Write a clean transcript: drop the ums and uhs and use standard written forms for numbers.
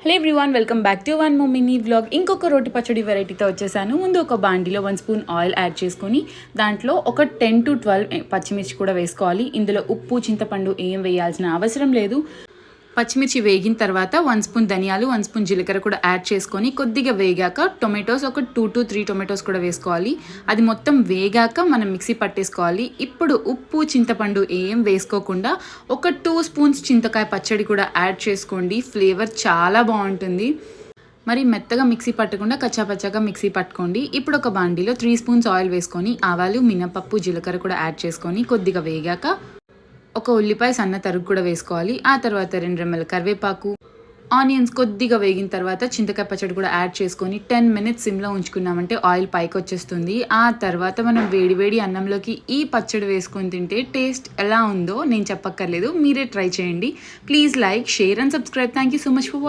Hello everyone, welcome back to one more mini vlog. ఇంకొక రోటి పచ్చడి వెరైటీతో వచ్చేసాను. ముందు ఒక బాండిలో 1 స్పూన్ ఆయిల్ యాడ్ చేసుకొని దాంట్లో ఒక 10 to 12 పచ్చిమిర్చి కూడా వేసుకోవాలి. ఇందులో ఉప్పు, చింతపండు ఏం వేయాల్సిన అవసరం లేదు. పచ్చిమిర్చి వేగిన తర్వాత 1 స్పూన్ ధనియాలు, 1 స్పూన్ జీలకర్ర కూడా యాడ్ చేసుకొని కొద్దిగా వేగాక టొమాటోస్ ఒక 2 to 3 టొమాటోస్ కూడా వేసుకోవాలి. అది మొత్తం వేగాక మనం మిక్సీ పట్టేసుకోవాలి. ఇప్పుడు ఉప్పు, చింతపండు ఏం వేసుకోకుండా ఒక 2 స్పూన్స్ చింతకాయ పచ్చడి కూడా యాడ్ చేసుకోండి. ఫ్లేవర్ చాలా బాగుంటుంది. మరి మెత్తగా మిక్సీ పట్టకుండా కచ్చాపచ్చాగా మిక్సీ పట్టుకోండి. ఇప్పుడు ఒక బాండీలో 3 స్పూన్స్ ఆయిల్ వేసుకొని ఆవాలు, మినపప్పు, జీలకర్ర కూడా యాడ్ చేసుకొని కొద్దిగా వేగాక ఒక ఉల్లిపాయ సన్న తరుగు కూడా వేసుకోవాలి. ఆ తర్వాత 2 రెమ్మల కరివేపాకు, ఆనియన్స్ కొద్దిగా వేగిన తర్వాత చింతకాయ పచ్చడి కూడా యాడ్ చేసుకొని 10 minutes సిమ్లో ఉంచుకున్నామంటే ఆయిల్ పైకి వచ్చేస్తుంది. ఆ తర్వాత మనం వేడి అన్నంలోకి ఈ పచ్చడి వేసుకొని తింటే టేస్ట్ ఎలా ఉందో నేను చెప్పక్కర్లేదు, మీరే ట్రై చేయండి. Please like, share and subscribe. Thank you so much for